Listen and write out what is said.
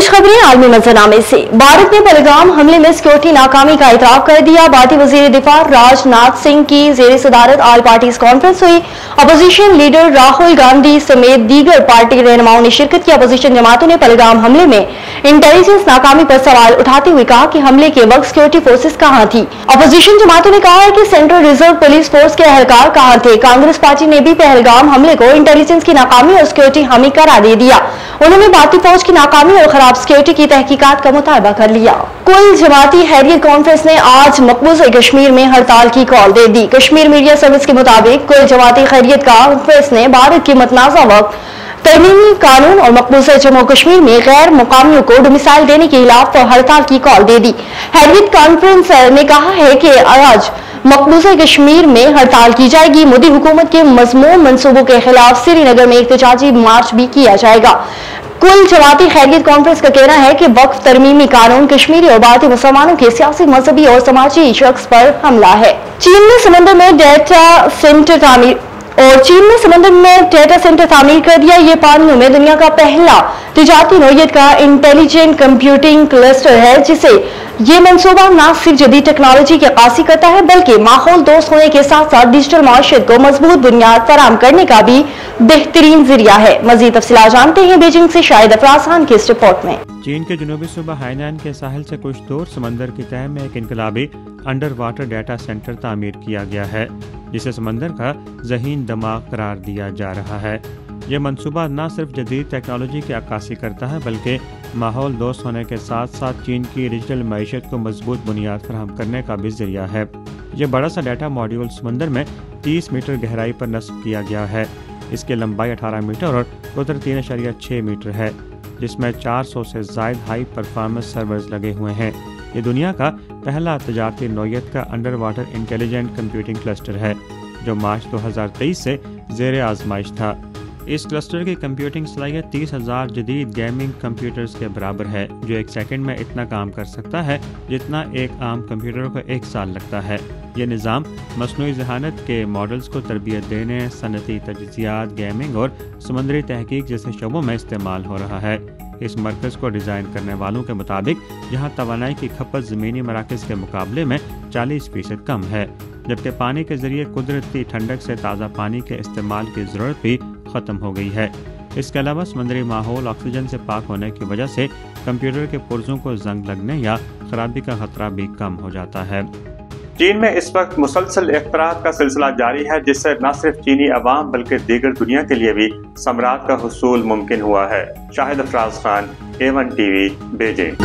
कुछ खबरें आलमी मंजरनामे से। भारत ने पहलगाम हमले में सिक्योरिटी नाकामी का इतराफ कर दिया। भारतीय वजीर दिफा राजनाथ सिंह की जेर सदारत ऑल पार्टीज कॉन्फ्रेंस हुई। अपोजिशन लीडर राहुल गांधी समेत दीगर पार्टी रहनुमाओं ने शिरकत की। अपोजिशन जमातों ने पहलगाम हमले में इंटेलिजेंस नाकामी पर सवाल उठाते हुए कहा कि हमले के वक्त सिक्योरिटी फोर्सेस कहां थी। अपोजिशन जमातों ने कहा है कि सेंट्रल रिजर्व पुलिस फोर्स के एहलकार कहां थे। कांग्रेस पार्टी ने भी पहलगाम हमले को इंटेलिजेंस की नाकामी और सिक्योरिटी हामी करार दे दिया। उन्होंने भारतीय फौज की नाकामी और खराब सिक्योरिटी की तहकीकात का मुतालबा कर लिया। कुल जमाती हैरियत कॉन्फ्रेंस ने आज मकबूजा कश्मीर में हड़ताल की कॉल दे दी। कश्मीर मीडिया सर्विस के मुताबिक कुल जमाती हैरियत कॉन्फ्रेंस ने भारत के मतनाज़ा वक्त तरमीमी कानून और मकबूजा जम्मू कश्मीर में गैर मुकामियों को डोमिसाइल देने के खिलाफ हड़ताल की कॉल दे दी। हैरियत कॉन्फ्रेंस ने कहा है कि आज मकबूजा कश्मीर में हड़ताल की जाएगी। मोदी हुकूमत के मज़मूम मंसूबों के खिलाफ श्रीनगर में एहतजाजी मार्च भी किया जाएगा। कुल जमाती खैरियत कॉन्फ्रेंस का कहना है कि वक्फ तरमीमी कानून कश्मीरी और भारतीय मुसलमानों के सियासी, मजहबी और समाजी शख्स पर हमला है। चीन में समंदर में डेटा सेंटर तामीर कर दिया। ये पानियों में दुनिया का पहला तिजारती नौयत का इंटेलिजेंट कंप्यूटिंग क्लस्टर है, जिसे ये मंसूबा न सिर्फ जदीद टेक्नोलॉजी की अक्कासी करता है बल्कि माहौल दोस्त होने के साथ साथ डिजिटल माशरत को मजबूत बुनियाद फराहम करने का भी बेहतरीन जरिया है। मजीद तफसीलात जानते हैं बीजिंग से शाहिद अफराज खान की इस रिपोर्ट में। चीन के जनूबी सूबा हाइनान के साहिल से कुछ दूर समंदर की तह में एक इनकलाबी अंडर वाटर डाटा सेंटर तामीर किया गया है, जिसे समंदर का ज़हीन दिमाग करार दिया जा रहा है। यह मंसूबा न सिर्फ जदीद टेक्नोलॉजी की अक्कासी करता है बल्कि माहौल दोस्त होने के साथ साथ चीन की डिजिटल मईशत को मजबूत बुनियाद फराहम करने का भी जरिया है। यह बड़ा सा डाटा मॉड्यूल समंदर में 30 मीटर गहराई पर नस्ब किया गया है। इसकी लंबाई 18 मीटर और कुदरत 3.6 मीटर है, जिसमें 400 से ज़ायद हाई परफॉर्मेंस सर्वर्स लगे हुए हैं। ये दुनिया का पहला तजारती नौयत का under water intelligent computing cluster है, जो मार्च 2023 से ज़ेर आजमाइश था। इस क्लस्टर की कंप्यूटिंग सलाहियत 30,000 जदीद गेमिंग कंप्यूटर्स के बराबर है, जो एक सेकंड में इतना काम कर सकता है जितना एक आम कंप्यूटर को 1 साल लगता है। यह निज़ाम मसनूई ज़हानत के मॉडल्स को तरबियत देने, सनती तजज़ियात, गेमिंग और समुद्री तहकीक जैसे शोबों में इस्तेमाल हो रहा है। इस मरकज़ को डिज़ाइन करने वालों के मुताबिक यहाँ तवानाई की खपत ज़मीनी मराकज़ के मुकाबले में 40% कम है, जबकि पानी के ज़रिए कुदरती ठंडक से ताज़ा पानी के इस्तेमाल की ज़रूरत भी ख़त्म हो गई है। इसके अलावा समुद्री माहौल ऑक्सीजन से पाक होने की वजह से कंप्यूटर के पुर्जों को जंग लगने या खराबी का खतरा भी कम हो जाता है। चीन में इस वक्त मुसलसल इख्तरात का सिलसिला जारी है, जिससे न सिर्फ चीनी अवाम बल्कि दीगर दुनिया के लिए भी समरात का हुसूल मुमकिन हुआ है। Shahid Afraz Khan, A1 TV, Beijing.